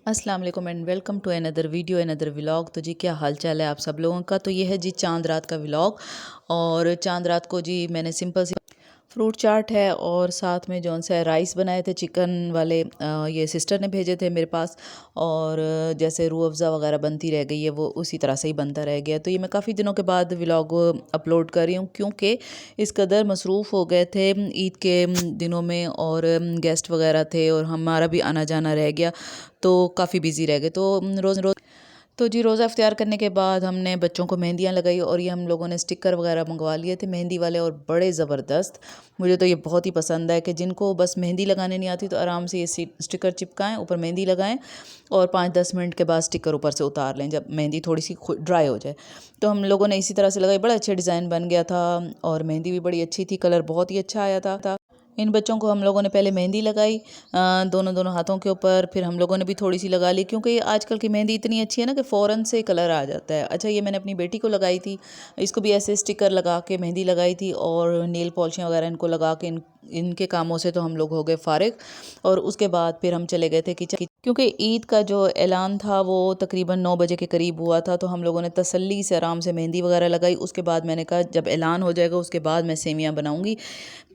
अस्सलाम वालेकुम and welcome to another video another vlog. तो जी क्या हाल चाल है आप सब लोगों का। तो ये है जी चांद रात का व्लॉग। और चांद रात को जी मैंने सिंपल सी फ्रूट चाट है और साथ में जौन सा है राइस बनाए थे चिकन वाले, ये सिस्टर ने भेजे थे मेरे पास। और जैसे रूह अफ़ज़ा वगैरह बनती रह गई है वो उसी तरह से ही बनता रह गया। तो ये मैं काफ़ी दिनों के बाद व्लॉग अपलोड कर रही हूँ क्योंकि इस कदर मसरूफ़ हो गए थे ईद के दिनों में, और गेस्ट वगैरह थे और हमारा भी आना जाना रह गया, तो काफ़ी बिज़ी रह गए। तो रोज़ रोज़ तो जी रोज़ा इफ्तियार करने के बाद हमने बच्चों को मेहंदियाँ लगाई और ये हम लोगों ने स्टिकर वगैरह मंगवा लिए थे मेहंदी वाले, और बड़े ज़बरदस्त। मुझे तो ये बहुत ही पसंद है कि जिनको बस मेहंदी लगाने नहीं आती तो आराम से ये स्टिकर चिपकाएं, ऊपर मेहंदी लगाएं और 5-10 मिनट के बाद स्टिकर ऊपर से उतार लें जब मेहंदी थोड़ी सी ड्राई हो जाए। तो हम लोगों ने इसी तरह से लगाई, बड़ा अच्छा डिज़ाइन बन गया था और मेहंदी भी बड़ी अच्छी थी, कलर बहुत ही अच्छा आया था। इन बच्चों को हम लोगों ने पहले मेहंदी लगाई दोनों दोनों हाथों के ऊपर, फिर हम लोगों ने भी थोड़ी सी लगा ली क्योंकि आजकल की मेहंदी इतनी अच्छी है ना कि फ़ौरन से कलर आ जाता है। अच्छा, ये मैंने अपनी बेटी को लगाई थी, इसको भी ऐसे स्टिकर लगा के मेहंदी लगाई थी और नेल पॉलिशें वगैरह इनको लगा के इनके कामों से तो हम लोग हो गए फ़ारिग। और उसके बाद फिर हम चले गए थे किचन, क्योंकि ईद का जो ऐलान था वो तकरीबन 9 बजे के करीब हुआ था। तो हम लोगों ने तसल्ली से आराम से मेहंदी वगैरह लगाई। उसके बाद मैंने कहा जब ऐलान हो जाएगा उसके बाद मैं सेवियाँ बनाऊँगी,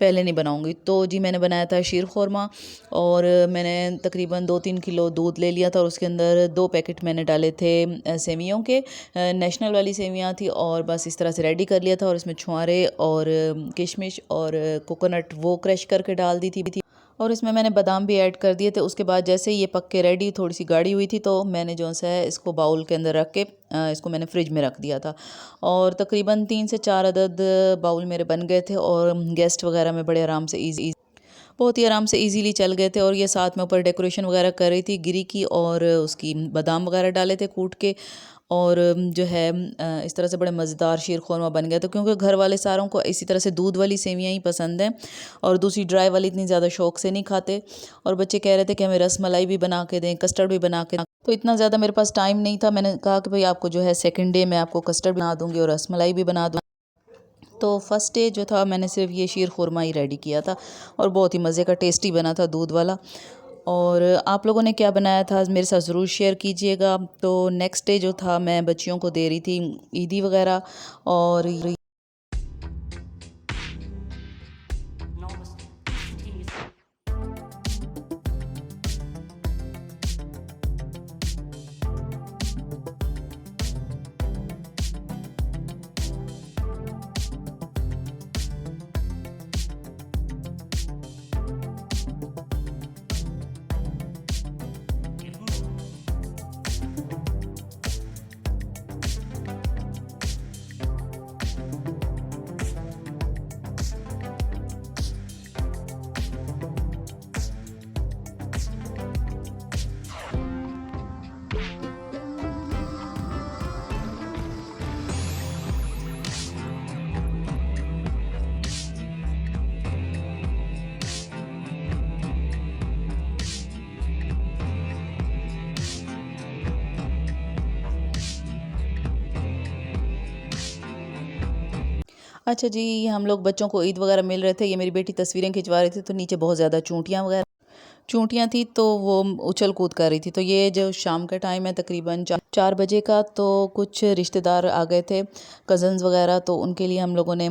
पहले नहीं बनाऊँगी। तो जी मैंने बनाया था शीर खुरमा, और मैंने तकरीबन 2-3 किलो दूध ले लिया था और उसके अंदर 2 पैकेट मैंने डाले थे सेवियों के। नेशनल वाली सेवियाँ थी और बस इस तरह से रेडी कर लिया था, और इसमें छुआरे और किशमिश और कोकोनट वो क्रश करके डाल दी थी। और इसमें मैंने बादाम भी ऐड कर दिए थे। उसके बाद जैसे ये पक के रेडी थोड़ी सी गाढ़ी हुई थी तो मैंने जो सा है इसको बाउल के अंदर रख के इसको मैंने फ्रिज में रख दिया था। और तकरीबन 3 से 4 अदद बाउल मेरे बन गए थे और गेस्ट वगैरह में बड़े आराम से बहुत ही आराम से इजीली चल गए थे। और ये साथ में ऊपर डेकोरेशन वगैरह कर रही थी गिरी की, और उसकी बादाम वगैरह डाले थे कूट के। और जो है इस तरह से बड़े मज़ेदार शीर खुरमा बन गया। तो क्योंकि घर वाले सारों को इसी तरह से दूध वाली सेवियाँ ही पसंद हैं और दूसरी ड्राई वाली इतनी ज़्यादा शौक से नहीं खाते। और बच्चे कह रहे थे कि हमें रस मलाई भी बना के दें, कस्टर्ड भी बना के दें। तो इतना ज़्यादा मेरे पास टाइम नहीं था। मैंने कहा कि भाई आपको जो है सेकंड डे मैं आपको कस्टर्ड बना दूँगी और रस मलाई भी बना दूँगी। तो फर्स्ट डे जो था मैंने सिर्फ ये शीर खुरमा ही रेडी किया था और बहुत ही मज़े का टेस्टी बना था दूध वाला। और आप लोगों ने क्या बनाया था मेरे साथ ज़रूर शेयर कीजिएगा। तो नेक्स्ट डे जो था मैं बच्चियों को दे रही थी ईदी वगैरह। और अच्छा जी, हम लोग बच्चों को ईद वगैरह मिल रहे थे। ये मेरी बेटी तस्वीरें खिंचवा रही थी तो नीचे बहुत ज़्यादा चूंटियाँ थी तो वो उछल कूद कर रही थी। तो ये जो शाम का टाइम है तकरीबन 4 बजे का, तो कुछ रिश्तेदार आ गए थे कज़न्स वगैरह, तो उनके लिए हम लोगों ने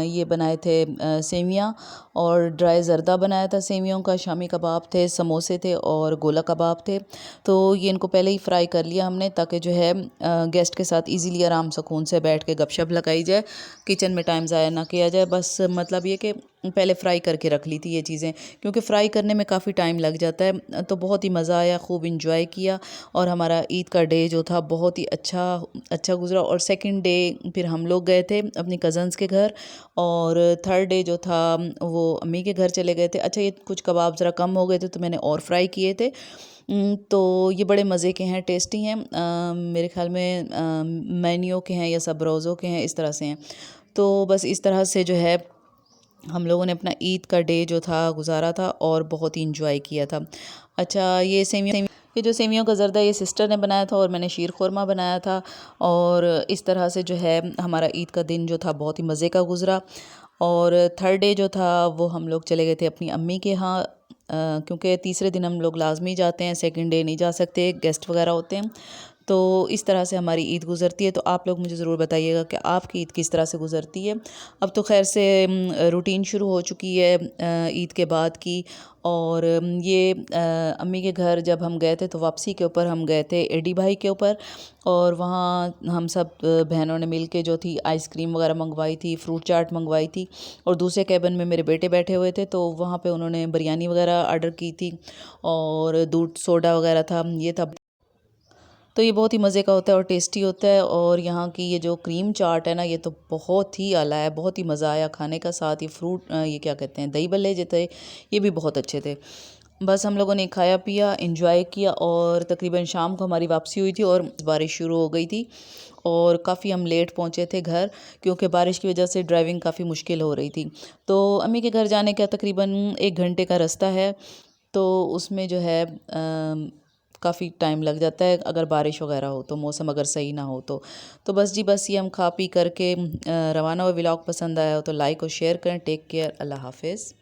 ये बनाए थे सेवियाँ और ड्राई ज़र्दा बनाया था सेवियों का, शामी कबाब थे, समोसे थे और गोला कबाब थे। तो ये इनको पहले ही फ्राई कर लिया हमने ताकि जो है गेस्ट के साथ इजीली आराम सुकून से बैठ के गपशप लगाई जाए, किचन में टाइम ज़ाया ना किया जाए। बस मतलब ये कि पहले फ्राई करके रख ली थी ये चीज़ें, क्योंकि फ्राई करने में काफ़ी टाइम लग जाता है। तो बहुत ही मज़ा आया, खूब इंजॉय किया और हमारा ईद का डे जो था बहुत ही अच्छा गुजरा। और सेकंड डे फिर हम लोग गए थे अपनी कज़न्स के घर, और थर्ड डे जो था वो अम्मी के घर चले गए थे। अच्छा, ये कुछ कबाब ज़रा कम हो गए थे तो मैंने और फ्राई किए थे। तो ये बड़े मज़े के हैं, टेस्टी हैं। मेरे ख़्याल में मैनियो के हैं या सबरोज़ो के हैं, इस तरह से हैं। तो बस इस तरह से जो है हम लोगों ने अपना ईद का डे जो था गुजारा था और बहुत ही इंजॉय किया था। अच्छा, ये जो सेवियों का ज़र्दा ये सिस्टर ने बनाया था और मैंने शीर खुरमा बनाया था। और इस तरह से जो है हमारा ईद का दिन जो था बहुत ही मज़े का गुज़रा। और थर्ड डे जो था वो हम लोग चले गए थे अपनी अम्मी के यहाँ क्योंकि तीसरे दिन हम लोग लाजमी जाते हैं, सेकंड डे नहीं जा सकते, गेस्ट वगैरह होते हैं। तो इस तरह से हमारी ईद गुज़रती है। तो आप लोग मुझे ज़रूर बताइएगा कि आपकी ईद किस तरह से गुज़रती है। अब तो खैर से रूटीन शुरू हो चुकी है ईद के बाद की। और ये अम्मी के घर जब हम गए थे तो वापसी के ऊपर हम गए थे एडी भाई के ऊपर, और वहाँ हम सब बहनों ने मिल के जो थी आइसक्रीम वगैरह मंगवाई थी, फ्रूट चाट मंगवाई थी। और दूसरे कैबिन में मेरे बेटे बैठे हुए थे, तो वहाँ पे उन्होंने बिरयानी वगैरह आर्डर की थी और दूध सोडा वगैरह था, ये था। तो ये बहुत ही मज़े का होता है और टेस्टी होता है। और यहाँ की ये जो क्रीम चाट है ना, ये तो बहुत ही आला है, बहुत ही मज़ा आया खाने का। साथ ये फ्रूट ये क्या कहते हैं, दही भल्ले जो थे ये भी बहुत अच्छे थे। बस हम लोगों ने खाया पिया, एंजॉय किया, और तकरीबन शाम को हमारी वापसी हुई थी और बारिश शुरू हो गई थी और काफ़ी हम लेट पहुँचे थे घर, क्योंकि बारिश की वजह से ड्राइविंग काफ़ी मुश्किल हो रही थी। तो अम्मी के घर जाने का तकरीबन 1 घंटे का रास्ता है, तो उसमें जो है काफ़ी टाइम लग जाता है अगर बारिश वगैरह हो तो, मौसम अगर सही ना हो तो बस जी, बस ये हम खा पी करके रवाना हुए। व्लॉग पसंद आया हो तो लाइक और शेयर करें। टेक केयर, अल्लाह हाफिज़।